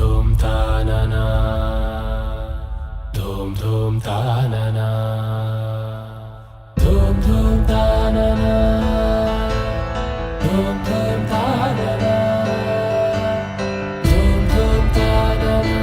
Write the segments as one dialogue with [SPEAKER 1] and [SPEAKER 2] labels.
[SPEAKER 1] धूम तानना धूम धूम तानना धूम धूम तानना धूम धूम तानना धूम धूम तानना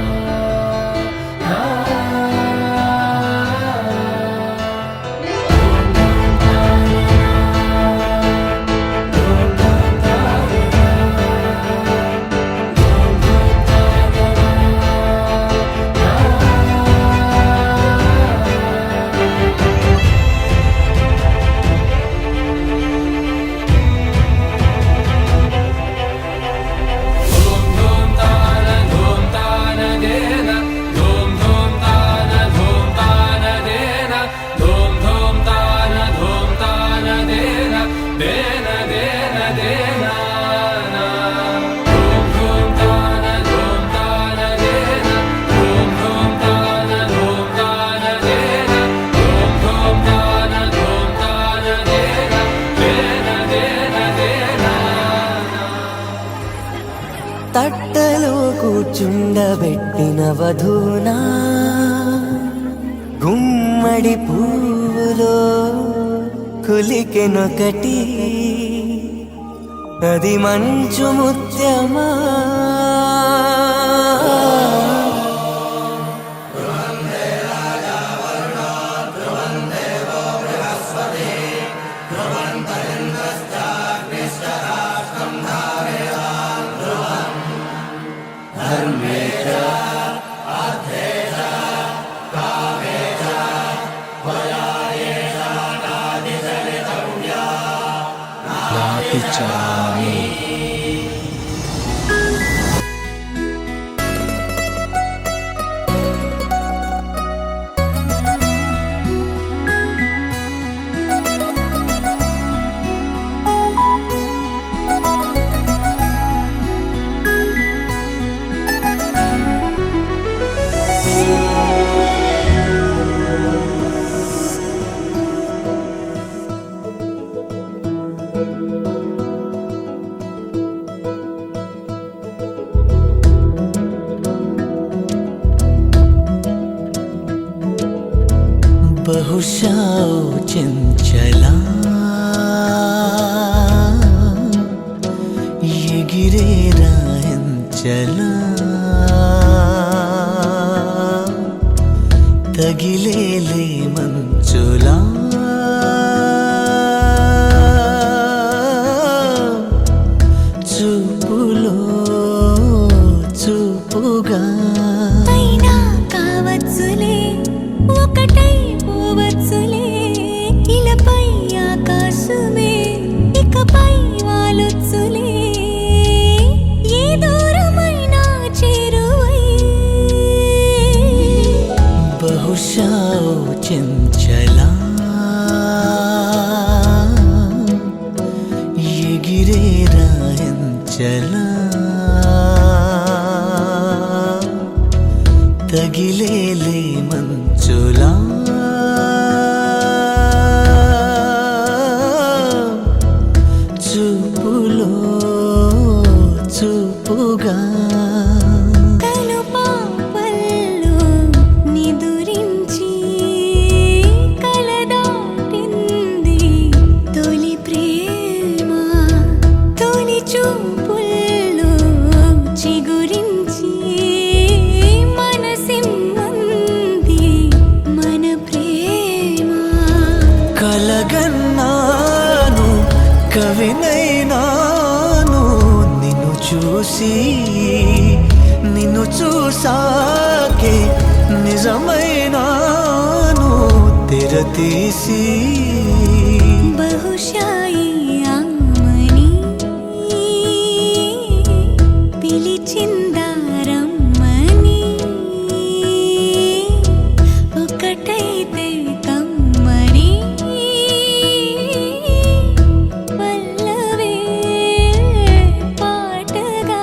[SPEAKER 2] తట్టలో కూర్చుండబెట్టిన వధూనా గుమ్మడి పువ్వులో కులికెనొకటి అది మంచు ముత్యమా
[SPEAKER 1] नातिचामि
[SPEAKER 2] బహుశా చంచలా ఎగిరే రాయంచలా తగిలేలే మంచులా చూపులో చూపుగా
[SPEAKER 3] అయినా కావచ్చులే ఒకటై పోవచ్చులే ఇలపై ఆకాశమే ఇకపై వాలొచ్చులే ఏ దూరమైనా చేరువై
[SPEAKER 2] బహుశా చంచలా ఎగిరే రాయంచలా తగిలేలే మంచులా చూపులో చూపుగా
[SPEAKER 3] కనుపాపల్లో నిదురించి కలదాటింది తొలి ప్రేమ తొలి చూపుల్లో చిగురించి మనసిమ్మంది మన ప్రేమ
[SPEAKER 2] కలగన్నాను కవినైనాను నిన్ను చూసి నిన్ను చూసాకే నిజమైనాను తెరతీసి
[SPEAKER 3] బహుశా ఈ అమ్మని పిలిచిందారమ్మని ఒకటైతే కమ్మని పల్లవే పాటగా